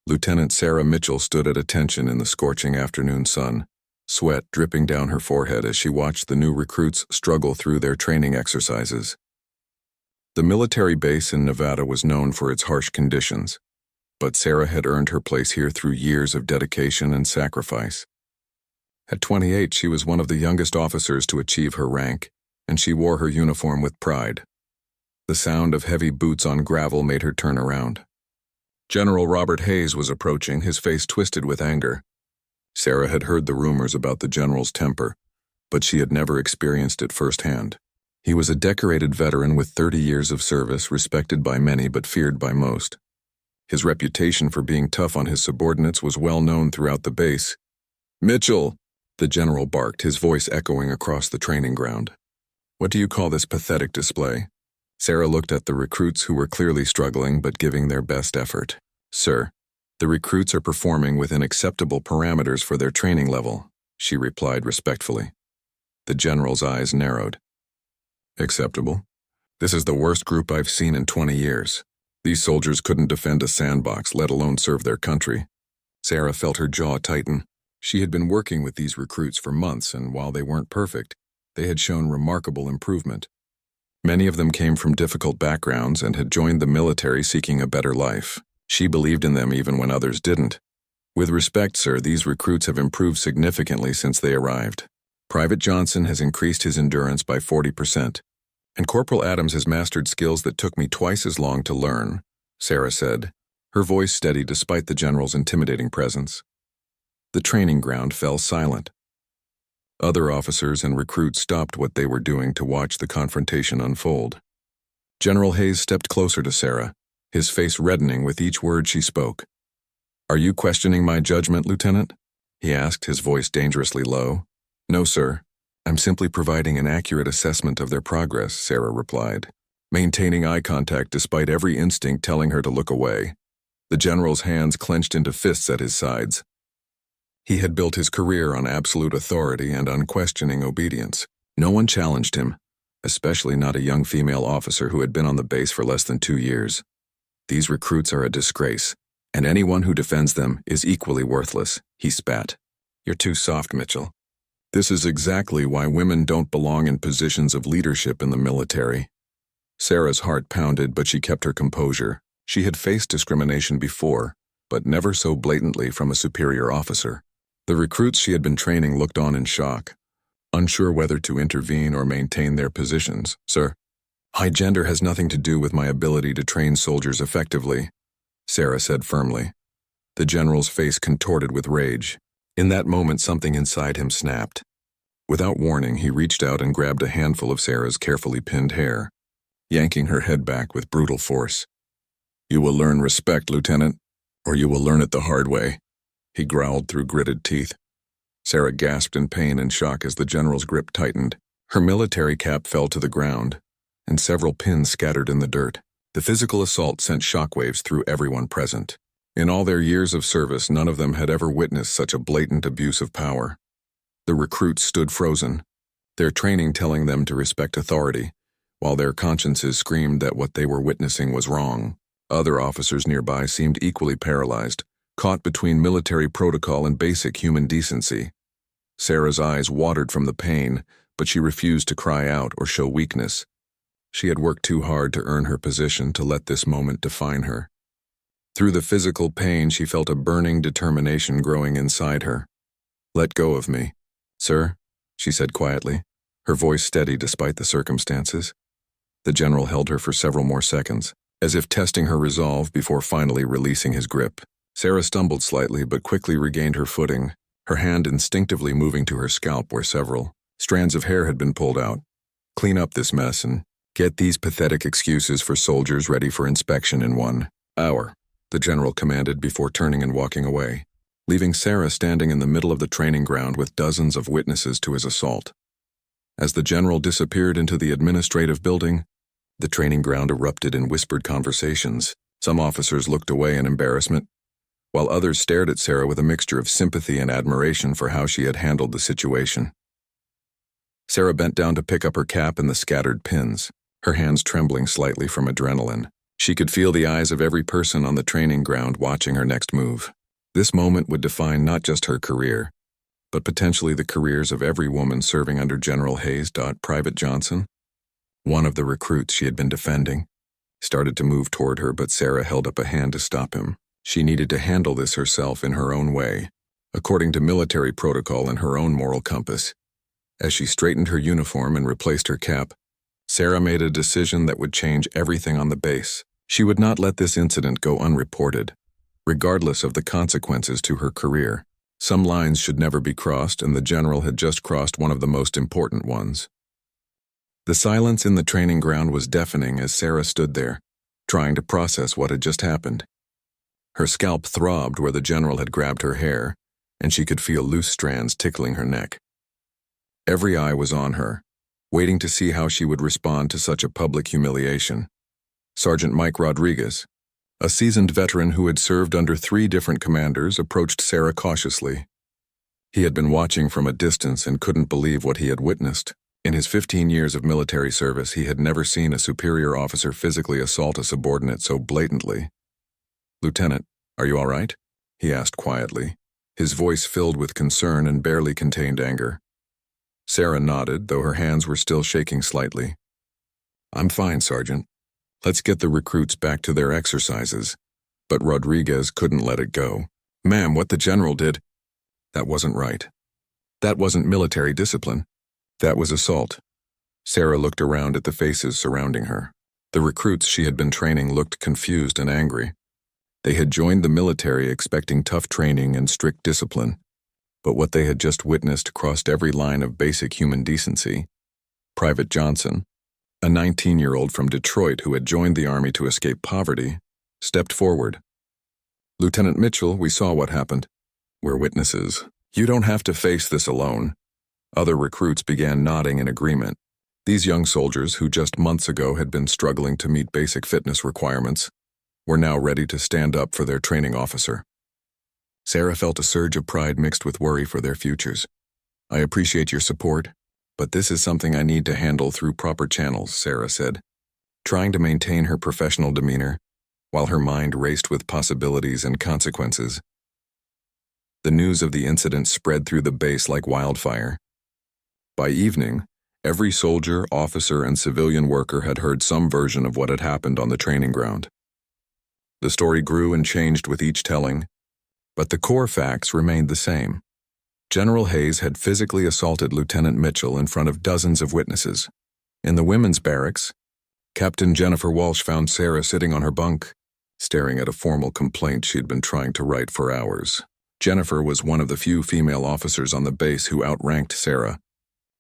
Lieutenant Sarah Mitchell stood at attention in the scorching afternoon sun, sweat dripping down her forehead as she watched the new recruits struggle through their training exercises. The military base in Nevada was known for its harsh conditions, but Sarah had earned her place here through years of dedication and sacrifice. At 28, she was one of the youngest officers to achieve her rank, and she wore her uniform with pride. The sound of heavy boots on gravel made her turn around. General Robert Hayes was approaching, his face twisted with anger. Sarah had heard the rumors about the general's temper, but she had never experienced it firsthand. He was a decorated veteran with 30 years of service, respected by many but feared by most. His reputation for being tough on his subordinates was well known throughout the base. "Mitchell!" the general barked, his voice echoing across the training ground. "What do you call this pathetic display?" Sarah looked at the recruits who were clearly struggling but giving their best effort. "Sir, the recruits are performing within acceptable parameters for their training level," she replied respectfully. The general's eyes narrowed. "Acceptable? This is the worst group I've seen in 20 years. These soldiers couldn't defend a sandbox, let alone serve their country." Sarah felt her jaw tighten. She had been working with these recruits for months, and while they weren't perfect, they had shown remarkable improvement. Many of them came from difficult backgrounds and had joined the military seeking a better life. She believed in them even when others didn't. "With respect, sir, these recruits have improved significantly since they arrived. Private Johnson has increased his endurance by 40%, and Corporal Adams has mastered skills that took me twice as long to learn," Sarah said, her voice steady despite the general's intimidating presence. The training ground fell silent. Other officers and recruits stopped what they were doing to watch the confrontation unfold. General Hayes stepped closer to Sarah, his face reddening with each word she spoke. "Are you questioning my judgment, Lieutenant?" he asked, his voice dangerously low. "No, sir. I'm simply providing an accurate assessment of their progress," Sarah replied, maintaining eye contact despite every instinct telling her to look away. The general's hands clenched into fists at his sides. He had built his career on absolute authority and unquestioning obedience. No one challenged him, especially not a young female officer who had been on the base for less than 2 years. "These recruits are a disgrace, and anyone who defends them is equally worthless," he spat. "You're too soft, Mitchell. This is exactly why women don't belong in positions of leadership in the military." Sarah's heart pounded, but she kept her composure. She had faced discrimination before, but never so blatantly from a superior officer. The recruits she had been training looked on in shock, unsure whether to intervene or maintain their positions. "Sir, high gender has nothing to do with my ability to train soldiers effectively," Sarah said firmly. The general's face contorted with rage. In that moment, something inside him snapped. Without warning, he reached out and grabbed a handful of Sarah's carefully pinned hair, yanking her head back with brutal force. "You will learn respect, Lieutenant, or you will learn it the hard way," he growled through gritted teeth. Sarah gasped in pain and shock as the general's grip tightened. Her military cap fell to the ground, and several pins scattered in the dirt. The physical assault sent shockwaves through everyone present. In all their years of service, none of them had ever witnessed such a blatant abuse of power. The recruits stood frozen, their training telling them to respect authority, while their consciences screamed that what they were witnessing was wrong. Other officers nearby seemed equally paralyzed, caught between military protocol and basic human decency. Sarah's eyes watered from the pain, but she refused to cry out or show weakness. She had worked too hard to earn her position to let this moment define her. Through the physical pain, she felt a burning determination growing inside her. "Let go of me, sir," she said quietly, her voice steady despite the circumstances. The general held her for several more seconds, as if testing her resolve before finally releasing his grip. Sarah stumbled slightly but quickly regained her footing, her hand instinctively moving to her scalp where several strands of hair had been pulled out. "Clean up this mess and get these pathetic excuses for soldiers ready for inspection in 1 hour, the general commanded before turning and walking away, leaving Sarah standing in the middle of the training ground with dozens of witnesses to his assault. As the general disappeared into the administrative building, the training ground erupted in whispered conversations. Some officers looked away in embarrassment, while others stared at Sarah with a mixture of sympathy and admiration for how she had handled the situation. Sarah bent down to pick up her cap and the scattered pins, her hands trembling slightly from adrenaline. She could feel the eyes of every person on the training ground watching her next move. This moment would define not just her career, but potentially the careers of every woman serving under General Hayes. Private Johnson, one of the recruits she had been defending, started to move toward her, but Sarah held up a hand to stop him. She needed to handle this herself in her own way, according to military protocol and her own moral compass. As she straightened her uniform and replaced her cap, Sarah made a decision that would change everything on the base. She would not let this incident go unreported, regardless of the consequences to her career. Some lines should never be crossed, and the general had just crossed one of the most important ones. The silence in the training ground was deafening as Sarah stood there, trying to process what had just happened. Her scalp throbbed where the general had grabbed her hair, and she could feel loose strands tickling her neck. Every eye was on her, waiting to see how she would respond to such a public humiliation. Sergeant Mike Rodriguez, a seasoned veteran who had served under 3 different commanders, approached Sarah cautiously. He had been watching from a distance and couldn't believe what he had witnessed. In his 15 years of military service, he had never seen a superior officer physically assault a subordinate so blatantly. "Lieutenant, are you all right?" he asked quietly, his voice filled with concern and barely contained anger. Sarah nodded, though her hands were still shaking slightly. "I'm fine, Sergeant. Let's get the recruits back to their exercises." But Rodriguez couldn't let it go. "Ma'am, what the general did, that wasn't right. That wasn't military discipline. That was assault." Sarah looked around at the faces surrounding her. The recruits she had been training looked confused and angry. They had joined the military expecting tough training and strict discipline, but what they had just witnessed crossed every line of basic human decency. Private Johnson, a 19-year-old from Detroit who had joined the Army to escape poverty, stepped forward. "Lieutenant Mitchell, we saw what happened. We're witnesses. You don't have to face this alone." Other recruits began nodding in agreement. These young soldiers, who just months ago had been struggling to meet basic fitness requirements, were now ready to stand up for their training officer. Sarah felt a surge of pride mixed with worry for their futures. "I appreciate your support, but this is something I need to handle through proper channels," Sarah said, trying to maintain her professional demeanor, while her mind raced with possibilities and consequences. The news of the incident spread through the base like wildfire. By evening, every soldier, officer, and civilian worker had heard some version of what had happened on the training ground. The story grew and changed with each telling, but the core facts remained the same. General Hayes had physically assaulted Lieutenant Mitchell in front of dozens of witnesses. In the women's barracks, Captain Jennifer Walsh found Sarah sitting on her bunk, staring at a formal complaint she'd been trying to write for hours. Jennifer was one of the few female officers on the base who outranked Sarah,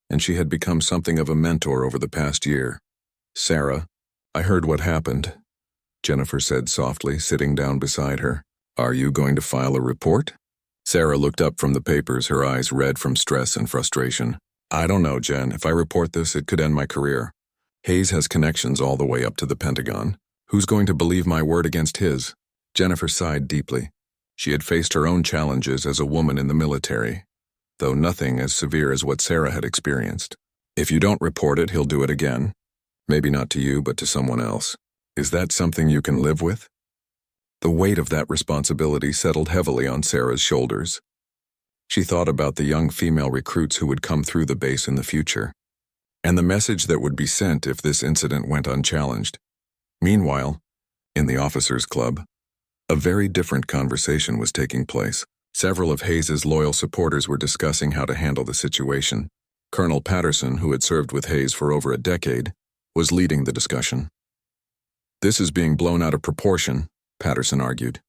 and she had become something of a mentor over the past year. "Sarah, I heard what happened," Jennifer said softly, sitting down beside her. "Are you going to file a report?" Sarah looked up from the papers, her eyes red from stress and frustration. "I don't know, Jen. If I report this, it could end my career. Hayes has connections all the way up to the Pentagon. Who's going to believe my word against his?" Jennifer sighed deeply. She had faced her own challenges as a woman in the military, though nothing as severe as what Sarah had experienced. "If you don't report it, he'll do it again. Maybe not to you, but to someone else. Is that something you can live with?" The weight of that responsibility settled heavily on Sarah's shoulders. She thought about the young female recruits who would come through the base in the future, and the message that would be sent if this incident went unchallenged. Meanwhile, in the officers' club, a very different conversation was taking place. Several of Hayes's loyal supporters were discussing how to handle the situation. Colonel Patterson, who had served with Hayes for over a decade, was leading the discussion. "This is being blown out of proportion," Patterson argued.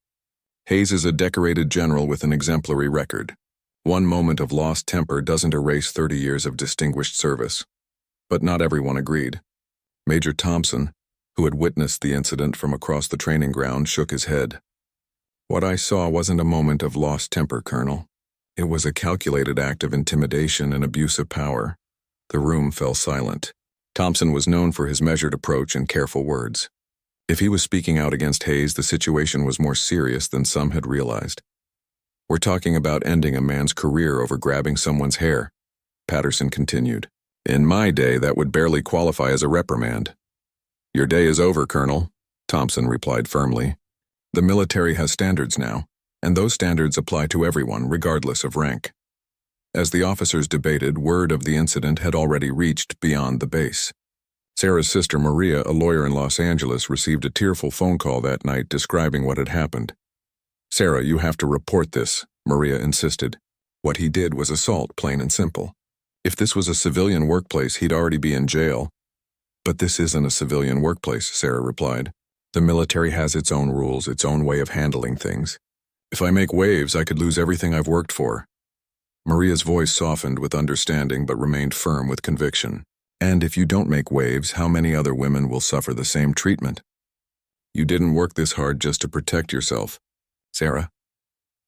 "Hayes is a decorated general with an exemplary record. One moment of lost temper doesn't erase 30 years of distinguished service." But not everyone agreed. Major Thompson, who had witnessed the incident from across the training ground, shook his head. "What I saw wasn't a moment of lost temper, Colonel. It was a calculated act of intimidation and abuse of power." The room fell silent. Thompson was known for his measured approach and careful words. If he was speaking out against Hayes, the situation was more serious than some had realized. "We're talking about ending a man's career over grabbing someone's hair," Patterson continued. "In my day, that would barely qualify as a reprimand." "Your day is over, Colonel," Thompson replied firmly. The military has standards now, and those standards apply to everyone, regardless of rank. As the officers debated, word of the incident had already reached beyond the base. Sarah's sister Maria, a lawyer in Los Angeles, received a tearful phone call that night describing what had happened. "Sarah, you have to report this," Maria insisted. "What he did was assault, plain and simple. If this was a civilian workplace, he'd already be in jail." "But this isn't a civilian workplace," Sarah replied. "The military has its own rules, its own way of handling things. If I make waves, I could lose everything I've worked for." Maria's voice softened with understanding but remained firm with conviction. "And if you don't make waves, how many other women will suffer the same treatment? You didn't work this hard just to protect yourself, Sarah.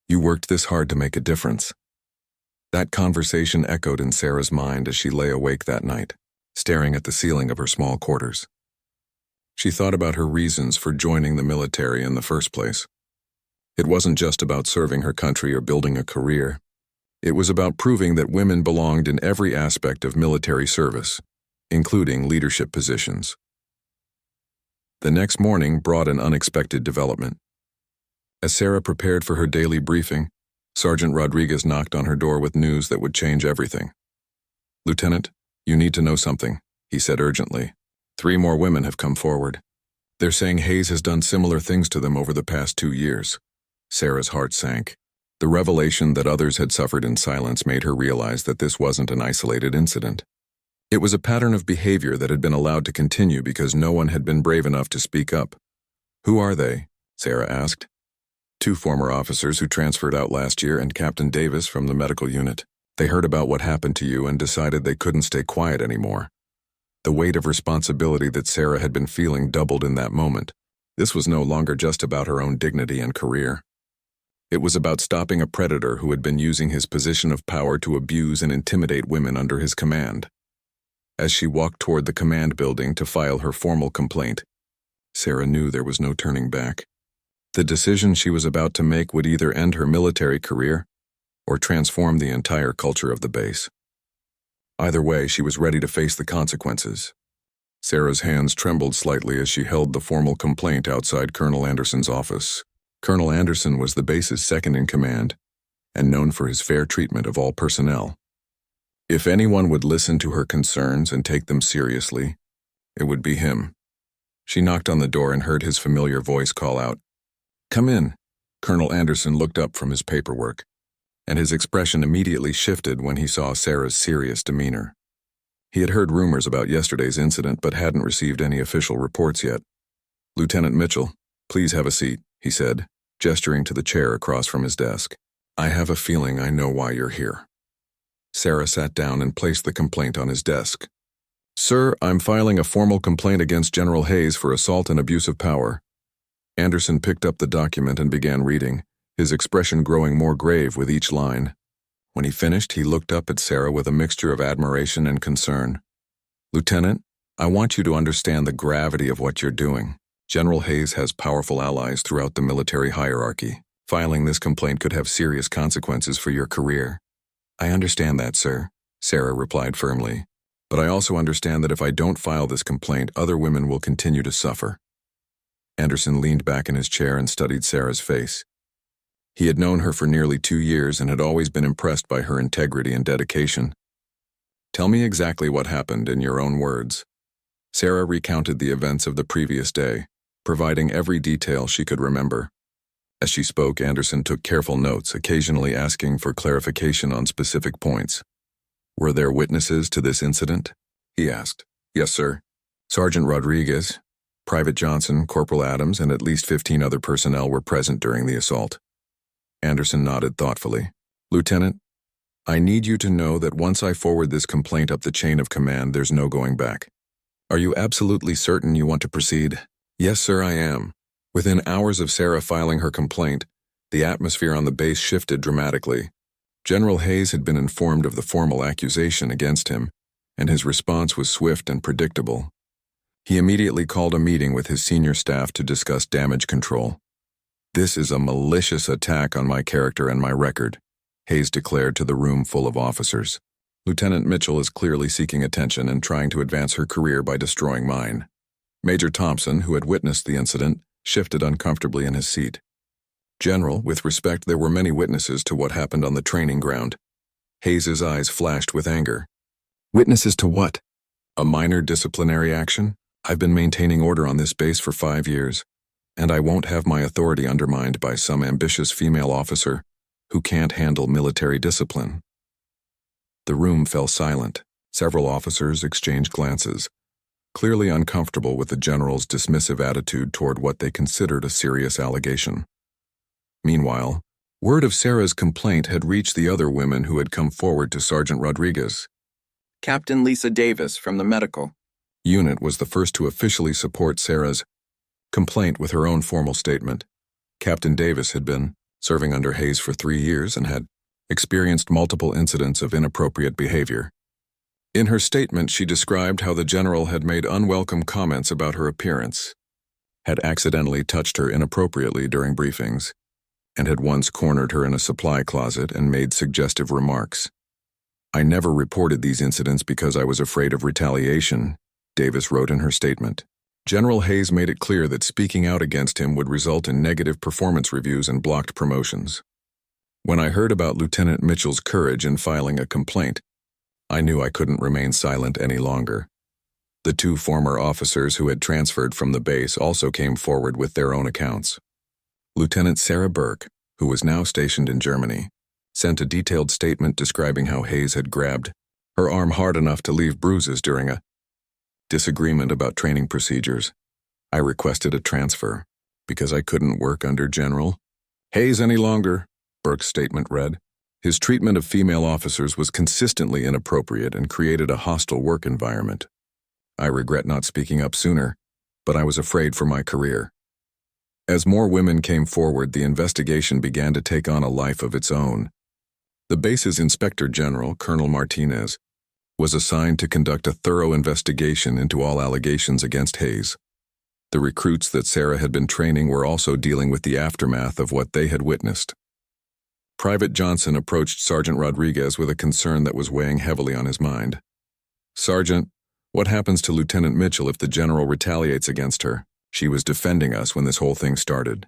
You worked this hard to make a difference." That conversation echoed in Sarah's mind as she lay awake that night, staring at the ceiling of her small quarters. She thought about her reasons for joining the military in the first place. It wasn't just about serving her country or building a career. It was about proving that women belonged in every aspect of military service, including leadership positions. The next morning brought an unexpected development. As Sarah prepared for her daily briefing, Sergeant Rodriguez knocked on her door with news that would change everything. "Lieutenant, you need to know something," he said urgently. "3 more women have come forward. They're saying Hayes has done similar things to them over the past 2 years. Sarah's heart sank. The revelation that others had suffered in silence made her realize that this wasn't an isolated incident. It was a pattern of behavior that had been allowed to continue because no one had been brave enough to speak up. "Who are they?" Sarah asked. 2 former officers who transferred out last year and Captain Davis from the medical unit. They heard about what happened to you and decided they couldn't stay quiet anymore. The weight of responsibility that Sarah had been feeling doubled in that moment. This was no longer just about her own dignity and career. It was about stopping a predator who had been using his position of power to abuse and intimidate women under his command. As she walked toward the command building to file her formal complaint, Sarah knew there was no turning back. The decision she was about to make would either end her military career or transform the entire culture of the base. Either way, she was ready to face the consequences. Sarah's hands trembled slightly as she held the formal complaint outside Colonel Anderson's office. Colonel Anderson was the base's second-in-command and known for his fair treatment of all personnel. If anyone would listen to her concerns and take them seriously, it would be him. She knocked on the door and heard his familiar voice call out, "Come in." Colonel Anderson looked up from his paperwork, and his expression immediately shifted when he saw Sarah's serious demeanor. He had heard rumors about yesterday's incident but hadn't received any official reports yet. "Lieutenant Mitchell, please have a seat," he said, gesturing to the chair across from his desk. "I have a feeling I know why you're here." Sarah sat down and placed the complaint on his desk. "Sir, I'm filing a formal complaint against General Hayes for assault and abuse of power." Anderson picked up the document and began reading, his expression growing more grave with each line. When he finished, he looked up at Sarah with a mixture of admiration and concern. "Lieutenant, I want you to understand the gravity of what you're doing. General Hayes has powerful allies throughout the military hierarchy. Filing this complaint could have serious consequences for your career." "I understand that, sir," Sarah replied firmly. "But I also understand that if I don't file this complaint, other women will continue to suffer." Anderson leaned back in his chair and studied Sarah's face. He had known her for nearly 2 years and had always been impressed by her integrity and dedication. "Tell me exactly what happened in your own words." Sarah recounted the events of the previous day, providing every detail she could remember. As she spoke, Anderson took careful notes, occasionally asking for clarification on specific points. "Were there witnesses to this incident?" he asked. "Yes, sir. Sergeant Rodriguez, Private Johnson, Corporal Adams, and at least 15 other personnel were present during the assault." Anderson nodded thoughtfully. "Lieutenant, I need you to know that once I forward this complaint up the chain of command, there's no going back. Are you absolutely certain you want to proceed?" "Yes, sir, I am." Within hours of Sarah filing her complaint, the atmosphere on the base shifted dramatically. General Hayes had been informed of the formal accusation against him, and his response was swift and predictable. He immediately called a meeting with his senior staff to discuss damage control. "This is a malicious attack on my character and my record," Hayes declared to the room full of officers. "Lieutenant Mitchell is clearly seeking attention and trying to advance her career by destroying mine." Major Thompson, who had witnessed the incident, shifted uncomfortably in his seat. "General, with respect, there were many witnesses to what happened on the training ground." Hayes's eyes flashed with anger. "Witnesses to what? A minor disciplinary action? I've been maintaining order on this base for 5 years, and I won't have my authority undermined by some ambitious female officer who can't handle military discipline." The room fell silent. Several officers exchanged glances, clearly uncomfortable with the general's dismissive attitude toward what they considered a serious allegation. Meanwhile, word of Sarah's complaint had reached the other women who had come forward to Sergeant Rodriguez. Captain Lisa Davis from the medical unit was the first to officially support Sarah's complaint with her own formal statement. Captain Davis had been serving under Hayes for 3 years and had experienced multiple incidents of inappropriate behavior. In her statement, she described how the general had made unwelcome comments about her appearance, had accidentally touched her inappropriately during briefings, and had once cornered her in a supply closet and made suggestive remarks. "I never reported these incidents because I was afraid of retaliation," Davis wrote in her statement. General Hayes made it clear that speaking out against him would result in negative performance reviews and blocked promotions. "When I heard about Lieutenant Mitchell's courage in filing a complaint, I knew I couldn't remain silent any longer." The 2 former officers who had transferred from the base also came forward with their own accounts. Lieutenant Sarah Burke, who was now stationed in Germany, sent a detailed statement describing how Hayes had grabbed her arm hard enough to leave bruises during a disagreement about training procedures. "I requested a transfer because I couldn't work under General Hayes any longer," Burke's statement read. His treatment of female officers was consistently inappropriate and created a hostile work environment. "I regret not speaking up sooner, but I was afraid for my career." As more women came forward, the investigation began to take on a life of its own. The base's Inspector General, Colonel Martinez, was assigned to conduct a thorough investigation into all allegations against Hayes. The recruits that Sarah had been training were also dealing with the aftermath of what they had witnessed. Private Johnson approached Sergeant Rodriguez with a concern that was weighing heavily on his mind. "Sergeant, what happens to Lieutenant Mitchell if the general retaliates against her? She was defending us when this whole thing started."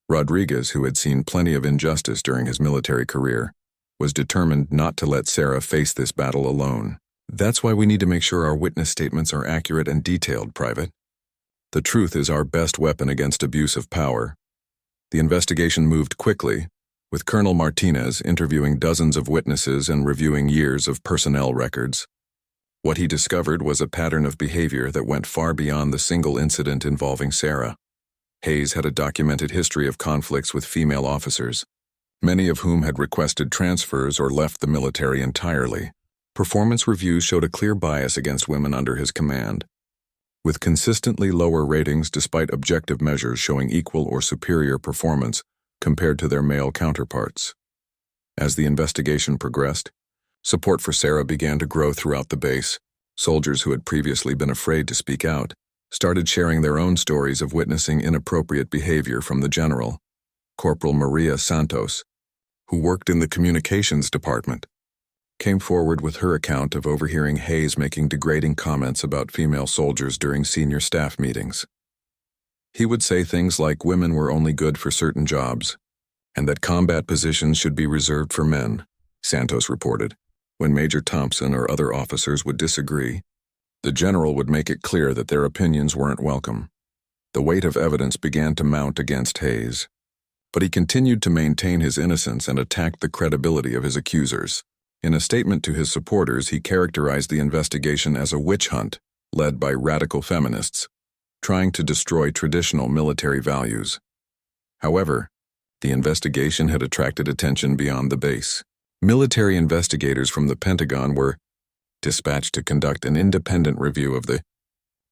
Rodriguez, who had seen plenty of injustice during his military career, was determined not to let Sarah face this battle alone. "That's why we need to make sure our witness statements are accurate and detailed, Private. The truth is our best weapon against abuse of power." The investigation moved quickly, with Colonel Martinez interviewing dozens of witnesses and reviewing years of personnel records. What he discovered was a pattern of behavior that went far beyond the single incident involving Sarah. Hayes had a documented history of conflicts with female officers, many of whom had requested transfers or left the military entirely. Performance reviews showed a clear bias against women under his command, with consistently lower ratings despite objective measures showing equal or superior performance compared to their male counterparts. As the investigation progressed, support for Sarah began to grow throughout the base. Soldiers who had previously been afraid to speak out started sharing their own stories of witnessing inappropriate behavior from the general. Corporal Maria Santos, who worked in the communications department, came forward with her account of overhearing Hayes making degrading comments about female soldiers during senior staff meetings. He would say things like women were only good for certain jobs, and that combat positions should be reserved for men, Santos reported. When Major Thompson or other officers would disagree, the general would make it clear that their opinions weren't welcome. The weight of evidence began to mount against Hayes, but he continued to maintain his innocence and attacked the credibility of his accusers. In a statement to his supporters, he characterized the investigation as a witch hunt led by radical feminists, trying to destroy traditional military values. However, the investigation had attracted attention beyond the base. Military investigators from the Pentagon were dispatched to conduct an independent review of the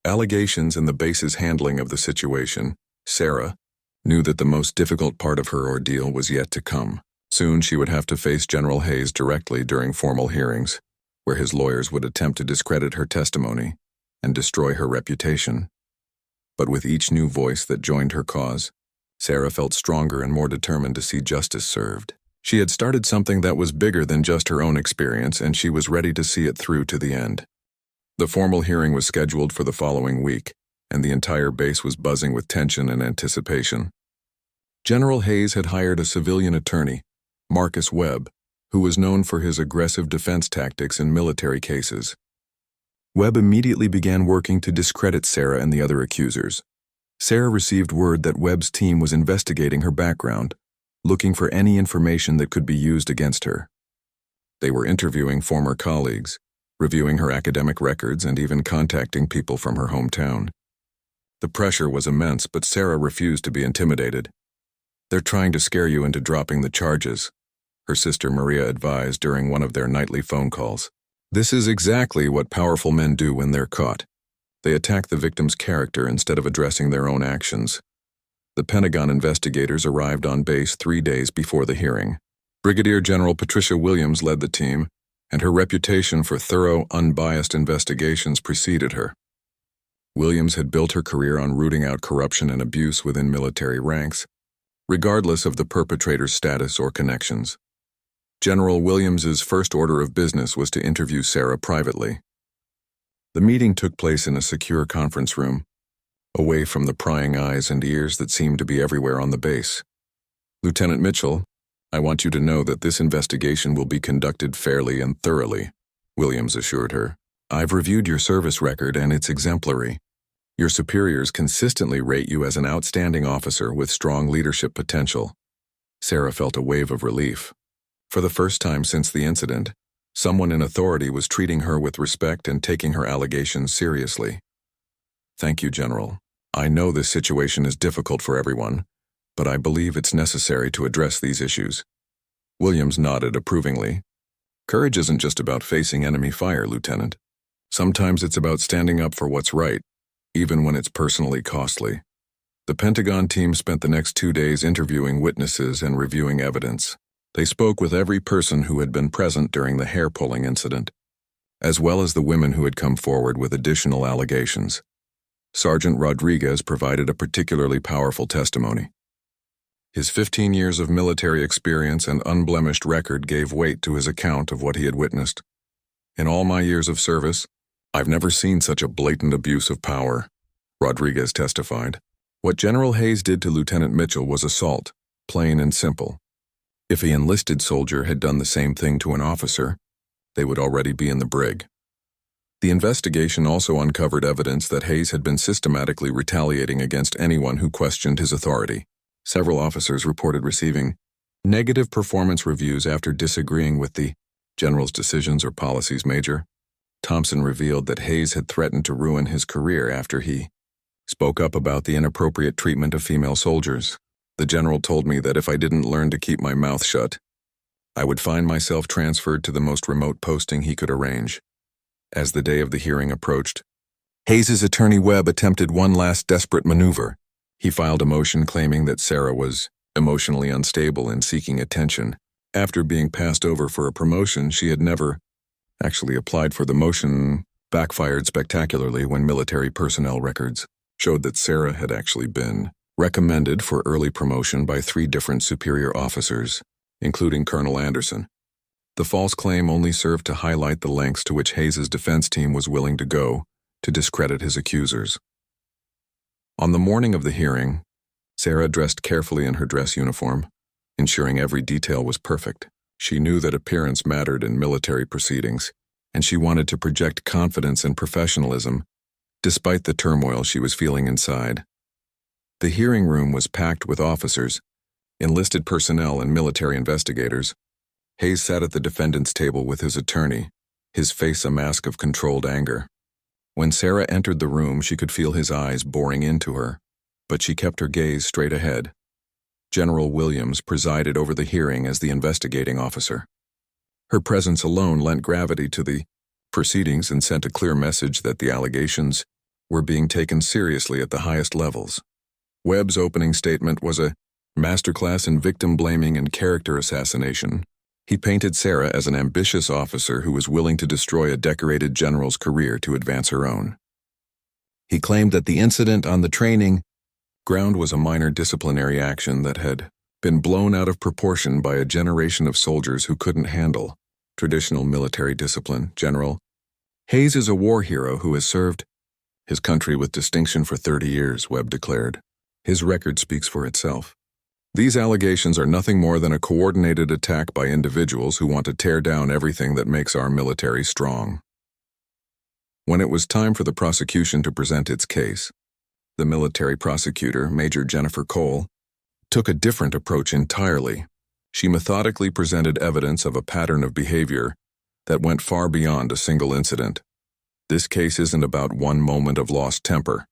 allegations and the base's handling of the situation. Sarah knew that the most difficult part of her ordeal was yet to come. Soon she would have to face General Hayes directly during formal hearings, where his lawyers would attempt to discredit her testimony and destroy her reputation. But with each new voice that joined her cause, Sarah felt stronger and more determined to see justice served. She had started something that was bigger than just her own experience, and she was ready to see it through to the end. The formal hearing was scheduled for the following week, and the entire base was buzzing with tension and anticipation. General Hayes had hired a civilian attorney, Marcus Webb, who was known for his aggressive defense tactics in military cases. Webb immediately began working to discredit Sarah and the other accusers. Sarah received word that Webb's team was investigating her background, looking for any information that could be used against her. They were interviewing former colleagues, reviewing her academic records, and even contacting people from her hometown. The pressure was immense, but Sarah refused to be intimidated. "They're trying to scare you into dropping the charges," her sister Maria advised during one of their nightly phone calls. "This is exactly what powerful men do when they're caught. They attack the victim's character instead of addressing their own actions." The Pentagon investigators arrived on base 3 days before the hearing. Brigadier General Patricia Williams led the team, and her reputation for thorough, unbiased investigations preceded her. Williams had built her career on rooting out corruption and abuse within military ranks, regardless of the perpetrator's status or connections. General Williams's first order of business was to interview Sarah privately. The meeting took place in a secure conference room, away from the prying eyes and ears that seemed to be everywhere on the base. "Lieutenant Mitchell, I want you to know that this investigation will be conducted fairly and thoroughly," Williams assured her. "I've reviewed your service record and it's exemplary. Your superiors consistently rate you as an outstanding officer with strong leadership potential." Sarah felt a wave of relief. For the first time since the incident, someone in authority was treating her with respect and taking her allegations seriously. "Thank you, General. I know this situation is difficult for everyone, but I believe it's necessary to address these issues." Williams nodded approvingly. "Courage isn't just about facing enemy fire, Lieutenant. Sometimes it's about standing up for what's right, even when it's personally costly." The Pentagon team spent the next 2 days interviewing witnesses and reviewing evidence. They spoke with every person who had been present during the hair-pulling incident, as well as the women who had come forward with additional allegations. Sergeant Rodriguez provided a particularly powerful testimony. His 15 years of military experience and unblemished record gave weight to his account of what he had witnessed. "In all my years of service, I've never seen such a blatant abuse of power," Rodriguez testified. "What General Hayes did to Lieutenant Mitchell was assault, plain and simple. If an enlisted soldier had done the same thing to an officer, they would already be in the brig." The investigation also uncovered evidence that Hayes had been systematically retaliating against anyone who questioned his authority. Several officers reported receiving negative performance reviews after disagreeing with the general's decisions or policies. Major Thompson revealed that Hayes had threatened to ruin his career after he spoke up about the inappropriate treatment of female soldiers. "The general told me that if I didn't learn to keep my mouth shut, I would find myself transferred to the most remote posting he could arrange." As the day of the hearing approached, Hayes's attorney Webb attempted one last desperate maneuver. He filed a motion claiming that Sarah was emotionally unstable and seeking attention. After being passed over for a promotion she had never actually applied for, the motion backfired spectacularly when military personnel records showed that Sarah had actually been recommended for early promotion by 3 different superior officers, including Colonel Anderson. The false claim only served to highlight the lengths to which Hayes's defense team was willing to go to discredit his accusers. On the morning of the hearing, Sarah dressed carefully in her dress uniform, ensuring every detail was perfect. She knew that appearance mattered in military proceedings, and she wanted to project confidence and professionalism, despite the turmoil she was feeling inside. The hearing room was packed with officers, enlisted personnel, and military investigators. Hayes sat at the defendant's table with his attorney, his face a mask of controlled anger. When Sarah entered the room, she could feel his eyes boring into her, but she kept her gaze straight ahead. General Williams presided over the hearing as the investigating officer. Her presence alone lent gravity to the proceedings and sent a clear message that the allegations were being taken seriously at the highest levels. Webb's opening statement was a masterclass in victim blaming and character assassination. He painted Sarah as an ambitious officer who was willing to destroy a decorated general's career to advance her own. He claimed that the incident on the training ground was a minor disciplinary action that had been blown out of proportion by a generation of soldiers who couldn't handle traditional military discipline. "General, Hayes is a war hero who has served His country with distinction for 30 years, Webb declared. His record speaks for itself. These allegations are nothing more than a coordinated attack by individuals who want to tear down everything that makes our military strong. When it was time for the prosecution to present its case, the military prosecutor, Major Jennifer Cole, took a different approach entirely. She methodically presented evidence of a pattern of behavior that went far beyond a single incident. This case isn't about one moment of lost temper,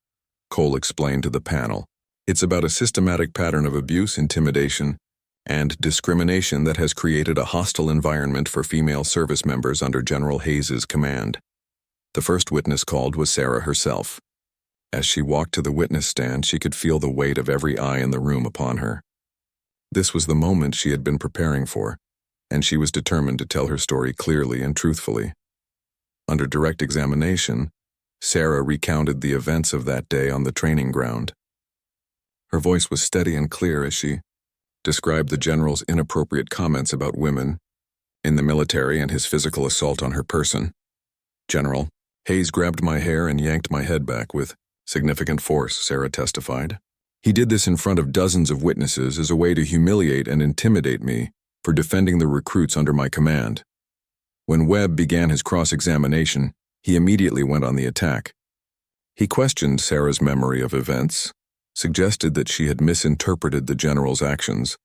Cole explained to the panel. It's about a systematic pattern of abuse, intimidation, and discrimination that has created a hostile environment for female service members under General Hayes's command. The first witness called was Sarah herself. As she walked to the witness stand, she could feel the weight of every eye in the room upon her. This was the moment she had been preparing for, and she was determined to tell her story clearly and truthfully. Under direct examination, Sarah recounted the events of that day on the training ground. Her voice was steady and clear as she described the general's inappropriate comments about women in the military and his physical assault on her person. General, Hayes grabbed my hair and yanked my head back with significant force, Sarah testified. He did this in front of dozens of witnesses as a way to humiliate and intimidate me for defending the recruits under my command. When Webb began his cross-examination, he immediately went on the attack. He questioned Sarah's memory of events, suggested that she had misinterpreted the general's actions,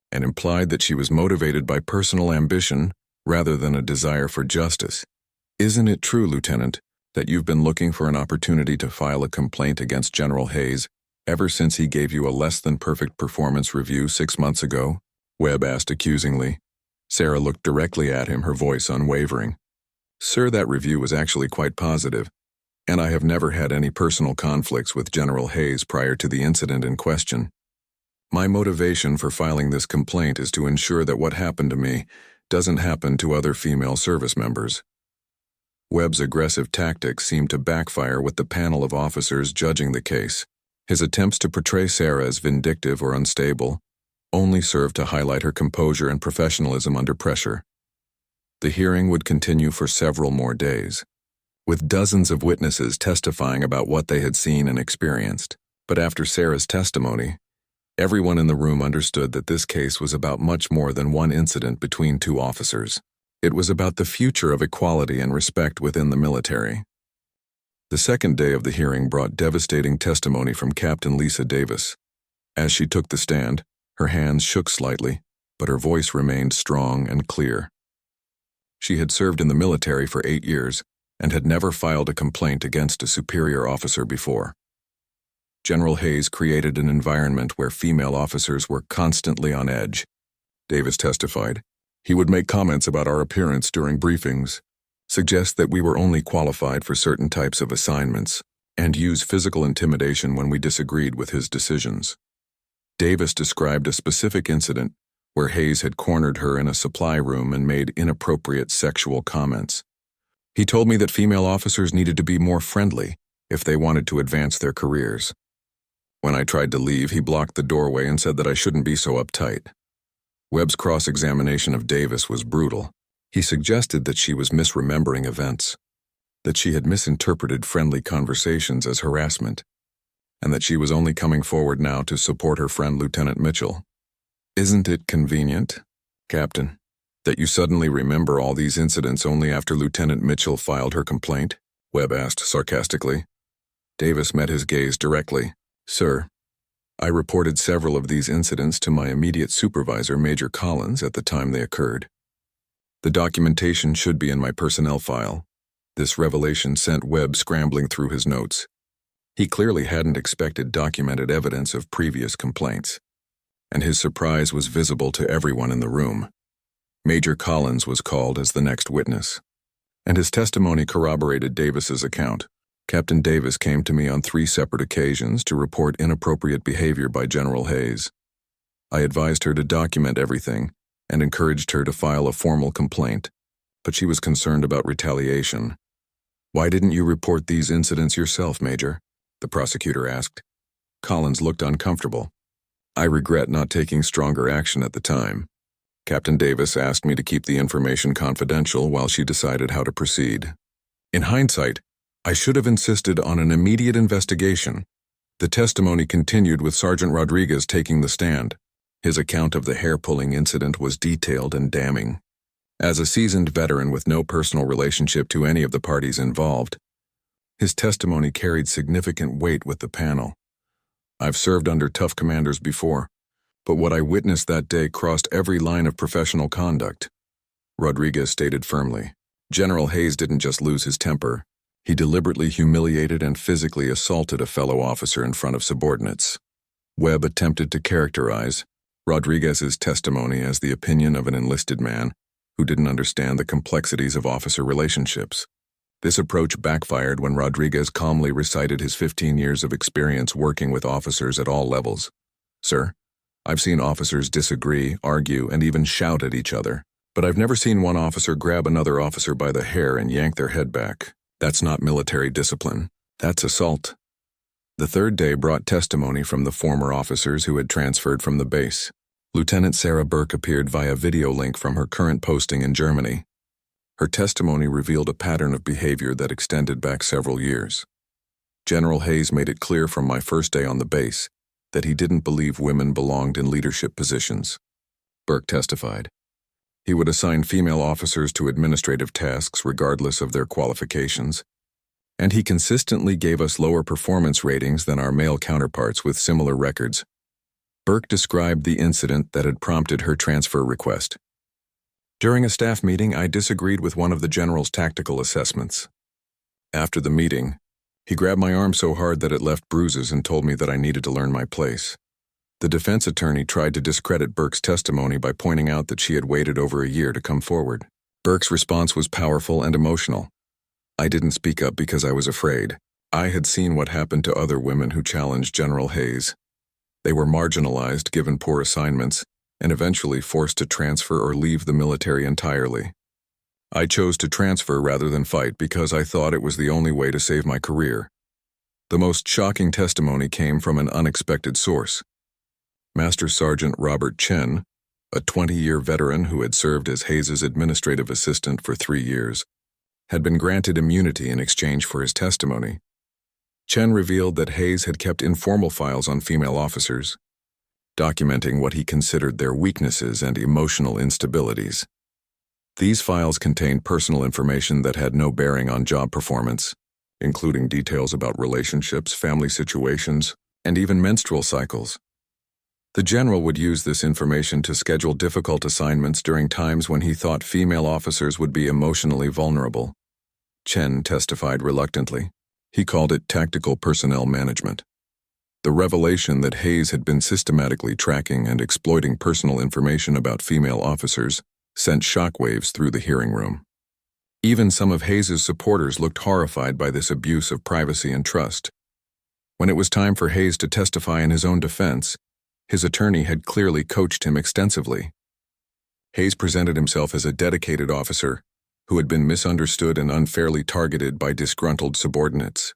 and implied that she was motivated by personal ambition rather than a desire for justice. Isn't it true, Lieutenant, that you've been looking for an opportunity to file a complaint against General Hayes ever since he gave you a less-than-perfect performance review 6 months ago? Webb asked accusingly. Sarah looked directly at him, her voice unwavering. Sir, that review was actually quite positive, and I have never had any personal conflicts with General Hayes prior to the incident in question. My motivation for filing this complaint is to ensure that what happened to me doesn't happen to other female service members. Webb's aggressive tactics seemed to backfire with the panel of officers judging the case. His attempts to portray Sarah as vindictive or unstable only served to highlight her composure and professionalism under pressure. The hearing would continue for several more days, with dozens of witnesses testifying about what they had seen and experienced. But after Sarah's testimony, everyone in the room understood that this case was about much more than one incident between two officers. It was about the future of equality and respect within the military. The second day of the hearing brought devastating testimony from Captain Lisa Davis. As she took the stand, her hands shook slightly, but her voice remained strong and clear. She had served in the military for 8 years and had never filed a complaint against a superior officer before. General Hayes created an environment where female officers were constantly on edge. Davis testified. He would make comments about our appearance during briefings, suggest that we were only qualified for certain types of assignments, and use physical intimidation when we disagreed with his decisions. Davis described a specific incident where Hayes had cornered her in a supply room and made inappropriate sexual comments. He told me that female officers needed to be more friendly if they wanted to advance their careers. When I tried to leave, he blocked the doorway and said that I shouldn't be so uptight. Webb's cross-examination of Davis was brutal. He suggested that she was misremembering events, that she had misinterpreted friendly conversations as harassment, and that she was only coming forward now to support her friend Lieutenant Mitchell. Isn't it convenient, Captain, that you suddenly remember all these incidents only after Lieutenant Mitchell filed her complaint? Webb asked sarcastically. Davis met his gaze directly. Sir, I reported several of these incidents to my immediate supervisor, Major Collins, at the time they occurred. The documentation should be in my personnel file. This revelation sent Webb scrambling through his notes. He clearly hadn't expected documented evidence of previous complaints, and his surprise was visible to everyone in the room. Major Collins was called as the next witness, and his testimony corroborated Davis's account. Captain Davis came to me on 3 separate occasions to report inappropriate behavior by General Hayes. I advised her to document everything and encouraged her to file a formal complaint, but she was concerned about retaliation. Why didn't you report these incidents yourself, Major? The prosecutor asked. Collins looked uncomfortable. I regret not taking stronger action at the time. Captain Davis asked me to keep the information confidential while she decided how to proceed. In hindsight, I should have insisted on an immediate investigation. The testimony continued with Sergeant Rodriguez taking the stand. His account of the hair-pulling incident was detailed and damning. As a seasoned veteran with no personal relationship to any of the parties involved, his testimony carried significant weight with the panel. I've served under tough commanders before, but what I witnessed that day crossed every line of professional conduct. Rodriguez stated firmly, General Hayes didn't just lose his temper. He deliberately humiliated and physically assaulted a fellow officer in front of subordinates. Webb attempted to characterize Rodriguez's testimony as the opinion of an enlisted man who didn't understand the complexities of officer relationships. This approach backfired when Rodriguez calmly recited his 15 years of experience working with officers at all levels. Sir, I've seen officers disagree, argue, and even shout at each other, but I've never seen one officer grab another officer by the hair and yank their head back. That's not military discipline. That's assault. The third day brought testimony from the former officers who had transferred from the base. Lieutenant Sarah Burke appeared via video link from her current posting in Germany. Her testimony revealed a pattern of behavior that extended back several years. General Hayes made it clear from my first day on the base that he didn't believe women belonged in leadership positions. Burke testified. He would assign female officers to administrative tasks regardless of their qualifications, and he consistently gave us lower performance ratings than our male counterparts with similar records. Burke described the incident that had prompted her transfer request. During a staff meeting, I disagreed with one of the general's tactical assessments. After the meeting, he grabbed my arm so hard that it left bruises and told me that I needed to learn my place. The defense attorney tried to discredit Burke's testimony by pointing out that she had waited over a year to come forward. Burke's response was powerful and emotional. I didn't speak up because I was afraid. I had seen what happened to other women who challenged General Hayes. They were marginalized, given poor assignments, and eventually forced to transfer or leave the military entirely. I chose to transfer rather than fight because I thought it was the only way to save my career. The most shocking testimony came from an unexpected source. Master Sergeant Robert Chen, a 20-year veteran who had served as Hayes's administrative assistant for 3 years, had been granted immunity in exchange for his testimony. Chen revealed that Hayes had kept informal files on female officers, documenting what he considered their weaknesses and emotional instabilities. These files contained personal information that had no bearing on job performance, including details about relationships, family situations, and even menstrual cycles. The general would use this information to schedule difficult assignments during times when he thought female officers would be emotionally vulnerable. Chen testified reluctantly. He called it tactical personnel management. The revelation that Hayes had been systematically tracking and exploiting personal information about female officers sent shockwaves through the hearing room. Even some of Hayes's supporters looked horrified by this abuse of privacy and trust. When it was time for Hayes to testify in his own defense, his attorney had clearly coached him extensively. Hayes presented himself as a dedicated officer who had been misunderstood and unfairly targeted by disgruntled subordinates.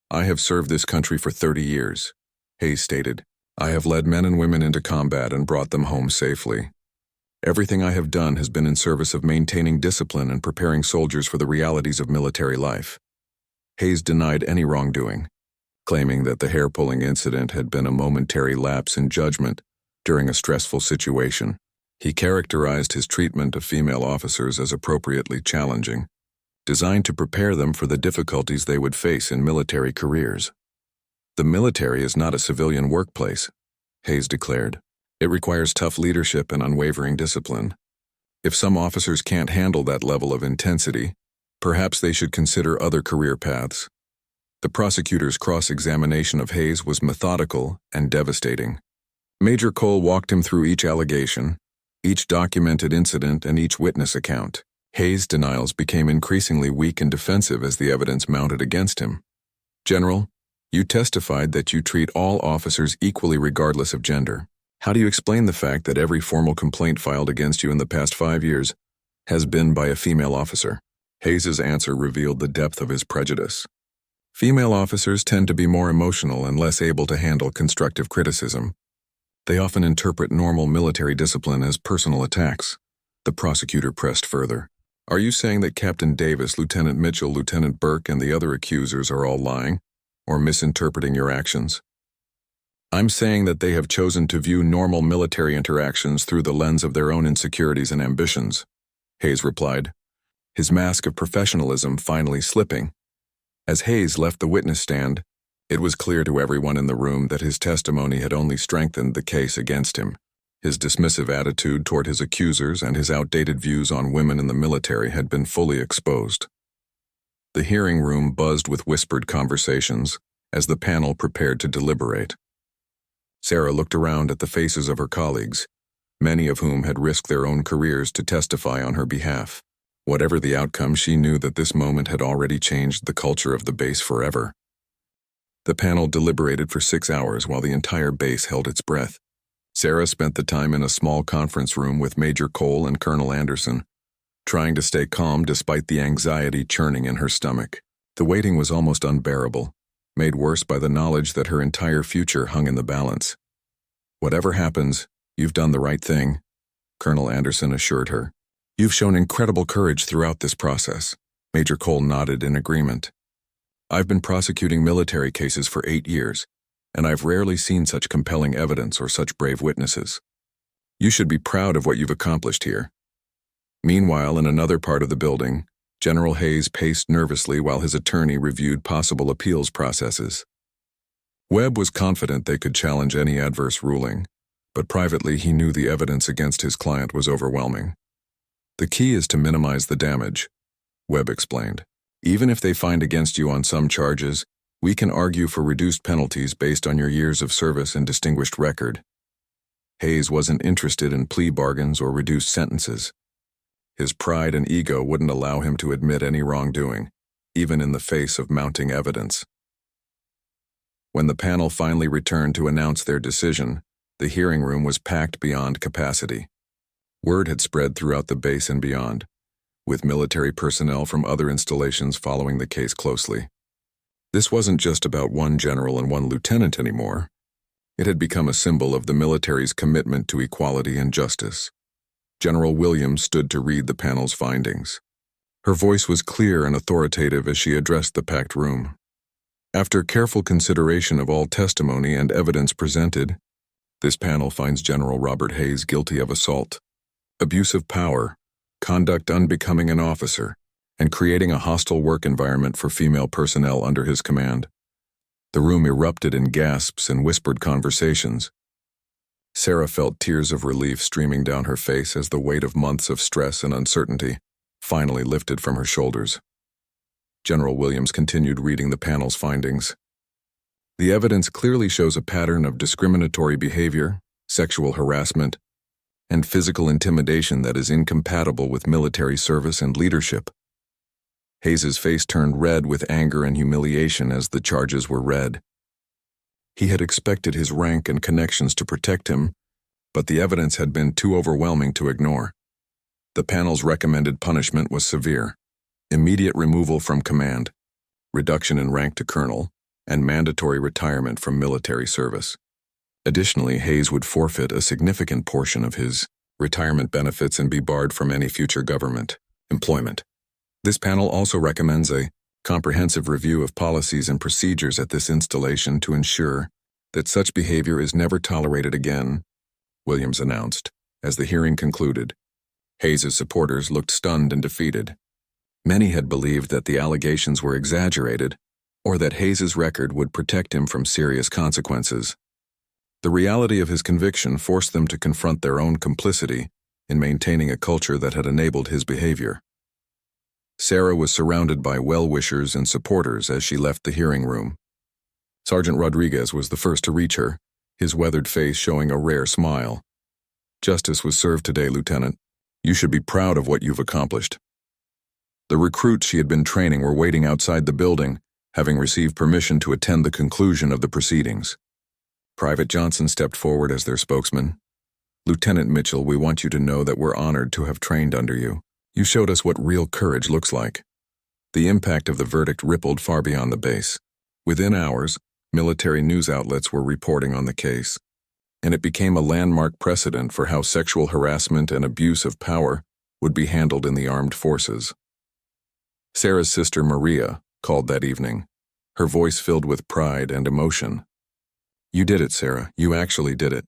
I have served this country for 30 years, Hayes stated. I have led men and women into combat and brought them home safely. Everything I have done has been in service of maintaining discipline and preparing soldiers for the realities of military life. Hayes denied any wrongdoing, claiming that the hair-pulling incident had been a momentary lapse in judgment during a stressful situation. He characterized his treatment of female officers as appropriately challenging, designed to prepare them for the difficulties they would face in military careers. The military is not a civilian workplace, Hayes declared. It requires tough leadership and unwavering discipline. If some officers can't handle that level of intensity, perhaps they should consider other career paths. The prosecutor's cross-examination of Hayes was methodical and devastating. Major Cole walked him through each allegation, each documented incident, and each witness account. Hayes' denials became increasingly weak and defensive as the evidence mounted against him. General, you testified that you treat all officers equally regardless of gender. How do you explain the fact that every formal complaint filed against you in the past 5 years has been by a female officer? Hayes's answer revealed the depth of his prejudice. Female officers tend to be more emotional and less able to handle constructive criticism. They often interpret normal military discipline as personal attacks. The prosecutor pressed further. Are you saying that Captain Davis, Lieutenant Mitchell, Lieutenant Burke, and the other accusers are all lying, or misinterpreting your actions? I'm saying that they have chosen to view normal military interactions through the lens of their own insecurities and ambitions, Hayes replied, his mask of professionalism finally slipping. As Hayes left the witness stand, it was clear to everyone in the room that his testimony had only strengthened the case against him. His dismissive attitude toward his accusers and his outdated views on women in the military had been fully exposed. The hearing room buzzed with whispered conversations as the panel prepared to deliberate. Sarah looked around at the faces of her colleagues, many of whom had risked their own careers to testify on her behalf. Whatever the outcome, she knew that this moment had already changed the culture of the base forever. The panel deliberated for 6 hours while the entire base held its breath. Sarah spent the time in a small conference room with Major Cole and Colonel Anderson, trying to stay calm despite the anxiety churning in her stomach. The waiting was almost unbearable, made worse by the knowledge that her entire future hung in the balance. Whatever happens, you've done the right thing, Colonel Anderson assured her. You've shown incredible courage throughout this process. Major Cole nodded in agreement. I've been prosecuting military cases for 8 years, and I've rarely seen such compelling evidence or such brave witnesses. You should be proud of what you've accomplished here. Meanwhile, in another part of the building, General Hayes paced nervously while his attorney reviewed possible appeals processes. Webb was confident they could challenge any adverse ruling, but privately he knew the evidence against his client was overwhelming. The key is to minimize the damage, Webb explained. Even if they find against you on some charges, we can argue for reduced penalties based on your years of service and distinguished record. Hayes wasn't interested in plea bargains or reduced sentences. His pride and ego wouldn't allow him to admit any wrongdoing, even in the face of mounting evidence. When the panel finally returned to announce their decision, the hearing room was packed beyond capacity. Word had spread throughout the base and beyond, with military personnel from other installations following the case closely. This wasn't just about one general and one lieutenant anymore. It had become a symbol of the military's commitment to equality and justice. General Williams stood to read the panel's findings. Her voice was clear and authoritative as she addressed the packed room. After careful consideration of all testimony and evidence presented, this panel finds General Robert Hayes guilty of assault, abuse of power, conduct unbecoming an officer, and creating a hostile work environment for female personnel under his command. The room erupted in gasps and whispered conversations. Sarah felt tears of relief streaming down her face as the weight of months of stress and uncertainty finally lifted from her shoulders. General Williams continued reading the panel's findings. The evidence clearly shows a pattern of discriminatory behavior, sexual harassment, and physical intimidation that is incompatible with military service and leadership. Hayes's face turned red with anger and humiliation as the charges were read. He had expected his rank and connections to protect him, but the evidence had been too overwhelming to ignore. The panel's recommended punishment was severe: immediate removal from command, reduction in rank to colonel, and mandatory retirement from military service. Additionally, Hayes would forfeit a significant portion of his retirement benefits and be barred from any future government employment. This panel also recommends a comprehensive review of policies and procedures at this installation to ensure that such behavior is never tolerated again, Williams announced. As the hearing concluded, Hayes's supporters looked stunned and defeated. Many had believed that the allegations were exaggerated, or that Hayes's record would protect him from serious consequences. The reality of his conviction forced them to confront their own complicity in maintaining a culture that had enabled his behavior. Sarah was surrounded by well-wishers and supporters as she left the hearing room. Sergeant Rodriguez was the first to reach her, his weathered face showing a rare smile. "Justice was served today, Lieutenant. You should be proud of what you've accomplished." The recruits she had been training were waiting outside the building, having received permission to attend the conclusion of the proceedings. Private Johnson stepped forward as their spokesman. "Lieutenant Mitchell, we want you to know that we're honored to have trained under you. You showed us what real courage looks like." The impact of the verdict rippled far beyond the base. Within hours, military news outlets were reporting on the case, and it became a landmark precedent for how sexual harassment and abuse of power would be handled in the armed forces. Sarah's sister Maria called that evening, her voice filled with pride and emotion. "You did it, Sarah. You actually did it.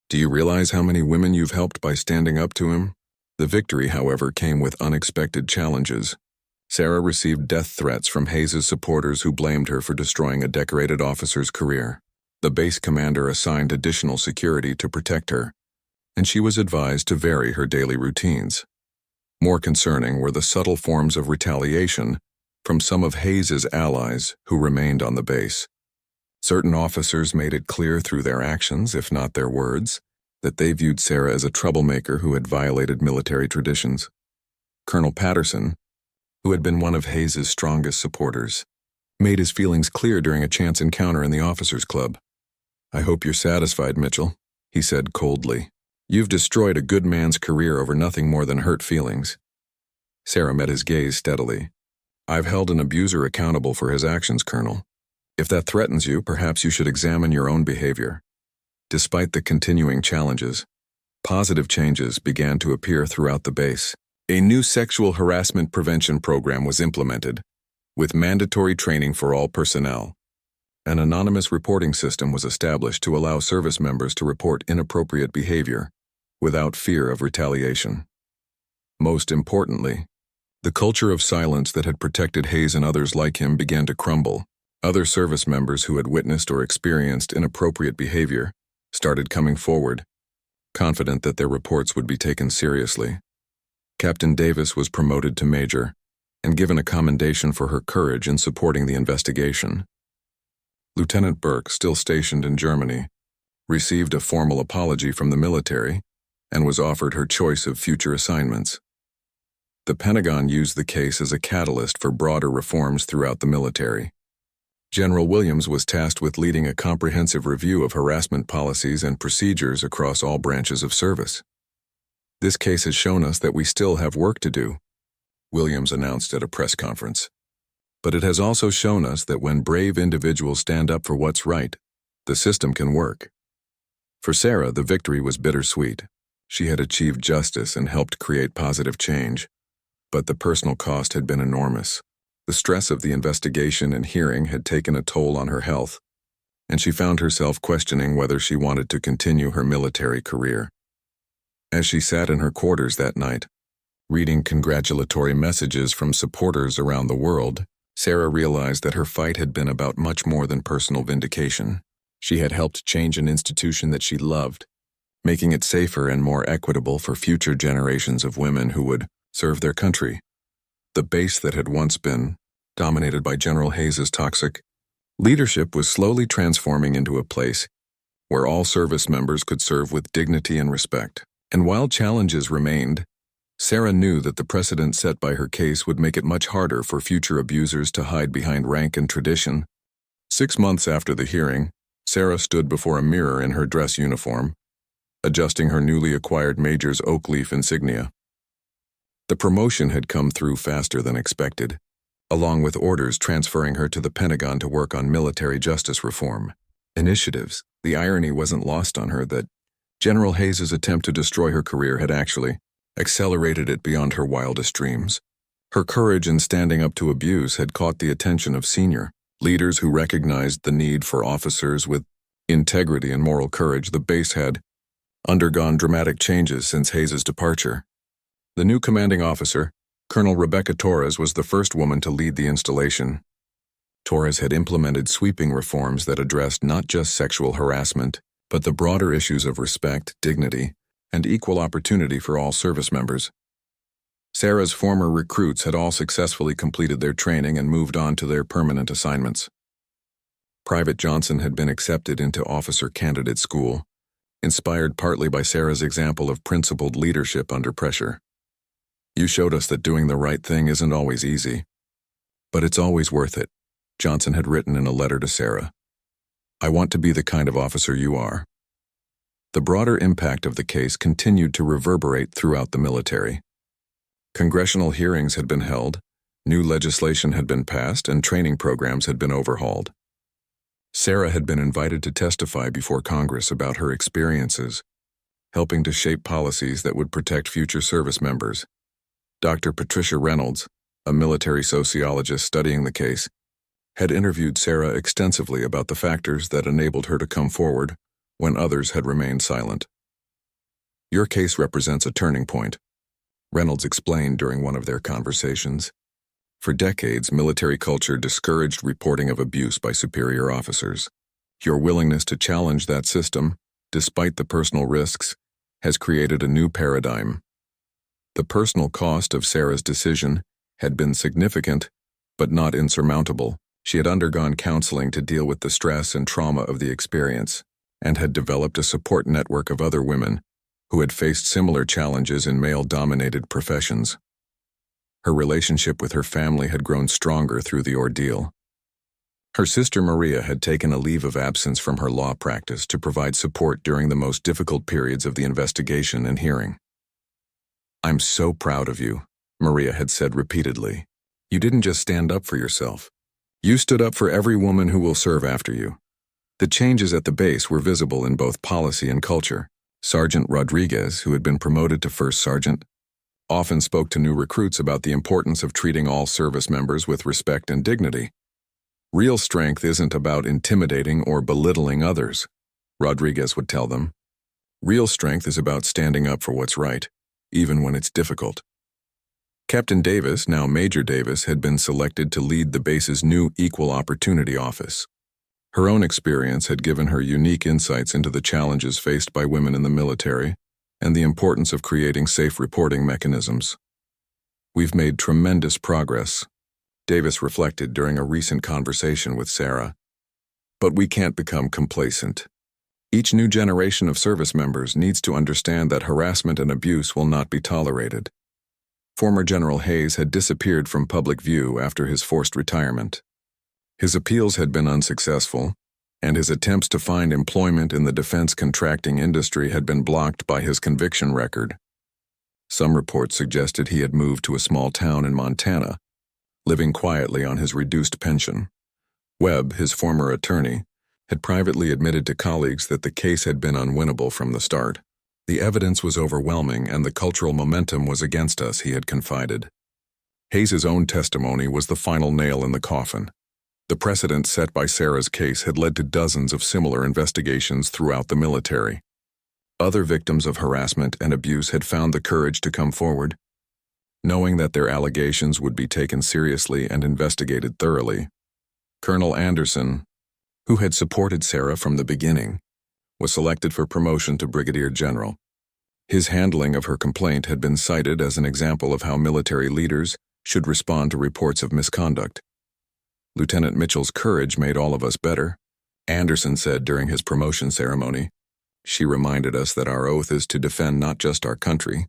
Do you realize how many women you've helped by standing up to him?" The victory, however, came with unexpected challenges. Sarah received death threats from Hayes' supporters who blamed her for destroying a decorated officer's career. The base commander assigned additional security to protect her, and she was advised to vary her daily routines. More concerning were the subtle forms of retaliation from some of Hayes' allies who remained on the base. Certain officers made it clear through their actions, if not their words, that they viewed Sarah as a troublemaker who had violated military traditions. Colonel Patterson, who had been one of Hayes' strongest supporters, made his feelings clear during a chance encounter in the officers' club. "I hope you're satisfied, Mitchell," he said coldly. "You've destroyed a good man's career over nothing more than hurt feelings." Sarah met his gaze steadily. "I've held an abuser accountable for his actions, Colonel. If that threatens you, perhaps you should examine your own behavior." Despite the continuing challenges, positive changes began to appear throughout the base. A new sexual harassment prevention program was implemented, with mandatory training for all personnel. An anonymous reporting system was established to allow service members to report inappropriate behavior without fear of retaliation. Most importantly, the culture of silence that had protected Hayes and others like him began to crumble. Other service members who had witnessed or experienced inappropriate behavior started coming forward, confident that their reports would be taken seriously. Captain Davis was promoted to major and given a commendation for her courage in supporting the investigation. Lieutenant Burke, still stationed in Germany, received a formal apology from the military and was offered her choice of future assignments. The Pentagon used the case as a catalyst for broader reforms throughout the military. General Williams was tasked with leading a comprehensive review of harassment policies and procedures across all branches of service. "This case has shown us that we still have work to do," Williams announced at a press conference. "But it has also shown us that when brave individuals stand up for what's right, the system can work." For Sarah, the victory was bittersweet. She had achieved justice and helped create positive change, but the personal cost had been enormous. The stress of the investigation and hearing had taken a toll on her health, and she found herself questioning whether she wanted to continue her military career. As she sat in her quarters that night, reading congratulatory messages from supporters around the world, Sarah realized that her fight had been about much more than personal vindication. She had helped change an institution that she loved, making it safer and more equitable for future generations of women who would serve their country. The base that had once been dominated by General Hayes' toxic leadership was slowly transforming into a place where all service members could serve with dignity and respect. And while challenges remained, Sarah knew that the precedent set by her case would make it much harder for future abusers to hide behind rank and tradition. 6 months after the hearing, Sarah stood before a mirror in her dress uniform, adjusting her newly acquired major's oak leaf insignia. The promotion had come through faster than expected, along with orders transferring her to the Pentagon to work on military justice reform initiatives. The irony wasn't lost on her that General Hayes' attempt to destroy her career had actually accelerated it beyond her wildest dreams. Her courage in standing up to abuse had caught the attention of senior leaders who recognized the need for officers with integrity and moral courage. The base had undergone dramatic changes since Hayes' departure. The new commanding officer, Colonel Rebecca Torres, was the first woman to lead the installation. Torres had implemented sweeping reforms that addressed not just sexual harassment, but the broader issues of respect, dignity, and equal opportunity for all service members. Sarah's former recruits had all successfully completed their training and moved on to their permanent assignments. Private Johnson had been accepted into officer candidate school, inspired partly by Sarah's example of principled leadership under pressure. "You showed us that doing the right thing isn't always easy, but it's always worth it," Johnson had written in a letter to Sarah. "I want to be the kind of officer you are." The broader impact of the case continued to reverberate throughout the military. Congressional hearings had been held, new legislation had been passed, and training programs had been overhauled. Sarah had been invited to testify before Congress about her experiences, helping to shape policies that would protect future service members. Dr. Patricia Reynolds, a military sociologist studying the case, had interviewed Sarah extensively about the factors that enabled her to come forward when others had remained silent. "Your case represents a turning point," Reynolds explained during one of their conversations. "For decades, military culture discouraged reporting of abuse by superior officers. Your willingness to challenge that system, despite the personal risks, has created a new paradigm." The personal cost of Sarah's decision had been significant, but not insurmountable. She had undergone counseling to deal with the stress and trauma of the experience, and had developed a support network of other women who had faced similar challenges in male-dominated professions. Her relationship with her family had grown stronger through the ordeal. Her sister Maria had taken a leave of absence from her law practice to provide support during the most difficult periods of the investigation and hearing. "I'm so proud of you," Maria had said repeatedly. "You didn't just stand up for yourself. You stood up for every woman who will serve after you." The changes at the base were visible in both policy and culture. Sergeant Rodriguez, who had been promoted to first sergeant, often spoke to new recruits about the importance of treating all service members with respect and dignity. "Real strength isn't about intimidating or belittling others," Rodriguez would tell them. "Real strength is about standing up for what's right, even when it's difficult." Captain Davis, now Major Davis, had been selected to lead the base's new Equal Opportunity Office. Her own experience had given her unique insights into the challenges faced by women in the military and the importance of creating safe reporting mechanisms. "We've made tremendous progress," Davis reflected during a recent conversation with Sarah. "But we can't become complacent. Each new generation of service members needs to understand that harassment and abuse will not be tolerated." Former General Hayes had disappeared from public view after his forced retirement. His appeals had been unsuccessful, and his attempts to find employment in the defense contracting industry had been blocked by his conviction record. Some reports suggested he had moved to a small town in Montana, living quietly on his reduced pension. Webb, his former attorney, had privately admitted to colleagues that the case had been unwinnable from the start. "The evidence was overwhelming and the cultural momentum was against us," he had confided. Hayes's own testimony was the final nail in the coffin. The precedent set by Sarah's case had led to dozens of similar investigations throughout the military. Other victims of harassment and abuse had found the courage to come forward, knowing that their allegations would be taken seriously and investigated thoroughly. Colonel Anderson, who had supported Sarah from the beginning, was selected for promotion to brigadier general. His handling of her complaint had been cited as an example of how military leaders should respond to reports of misconduct. "Lieutenant Mitchell's courage made all of us better," Anderson said during his promotion ceremony. "She reminded us that our oath is to defend not just our country,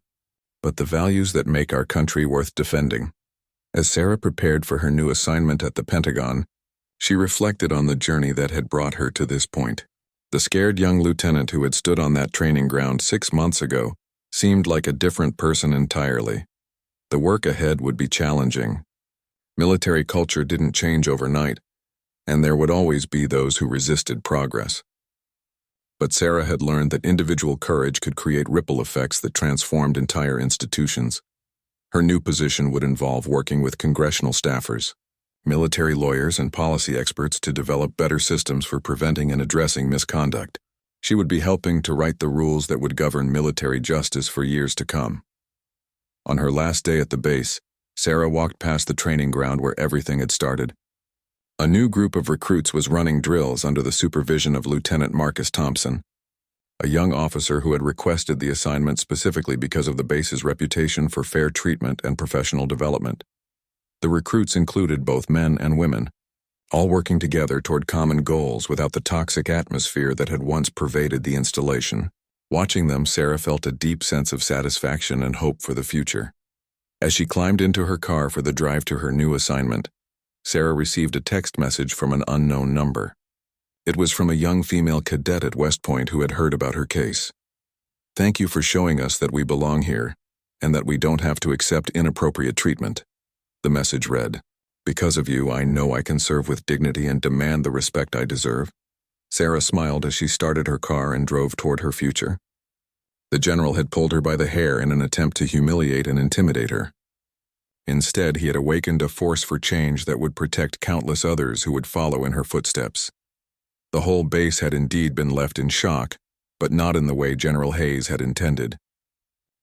but the values that make our country worth defending." As Sarah prepared for her new assignment at the Pentagon, she reflected on the journey that had brought her to this point. The scared young lieutenant who had stood on that training ground 6 months ago seemed like a different person entirely. The work ahead would be challenging. Military culture didn't change overnight, and there would always be those who resisted progress. But Sarah had learned that individual courage could create ripple effects that transformed entire institutions. Her new position would involve working with congressional staffers, military lawyers, and policy experts to develop better systems for preventing and addressing misconduct. She would be helping to write the rules that would govern military justice for years to come. On her last day at the base, Sarah walked past the training ground where everything had started. A new group of recruits was running drills under the supervision of Lieutenant Marcus Thompson, a young officer who had requested the assignment specifically because of the base's reputation for fair treatment and professional development. The recruits included both men and women, all working together toward common goals without the toxic atmosphere that had once pervaded the installation. Watching them, Sarah felt a deep sense of satisfaction and hope for the future. As she climbed into her car for the drive to her new assignment, Sarah received a text message from an unknown number. It was from a young female cadet at West Point who had heard about her case. "Thank you for showing us that we belong here, and that we don't have to accept inappropriate treatment," the message read. "Because of you, I know I can serve with dignity and demand the respect I deserve." Sarah smiled as she started her car and drove toward her future. The general had pulled her by the hair in an attempt to humiliate and intimidate her. Instead, he had awakened a force for change that would protect countless others who would follow in her footsteps. The whole base had indeed been left in shock, but not in the way General Hayes had intended.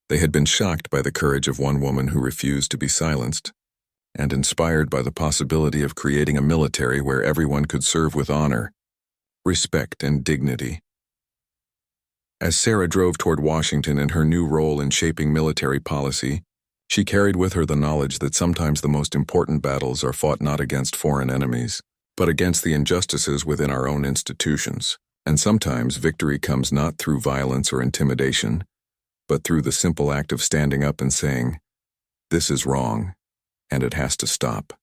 They had been shocked by the courage of one woman who refused to be silenced, and inspired by the possibility of creating a military where everyone could serve with honor, respect, and dignity. As Sarah drove toward Washington in her new role in shaping military policy, she carried with her the knowledge that sometimes the most important battles are fought not against foreign enemies, but against the injustices within our own institutions. And sometimes victory comes not through violence or intimidation, but through the simple act of standing up and saying, "This is wrong, and it has to stop."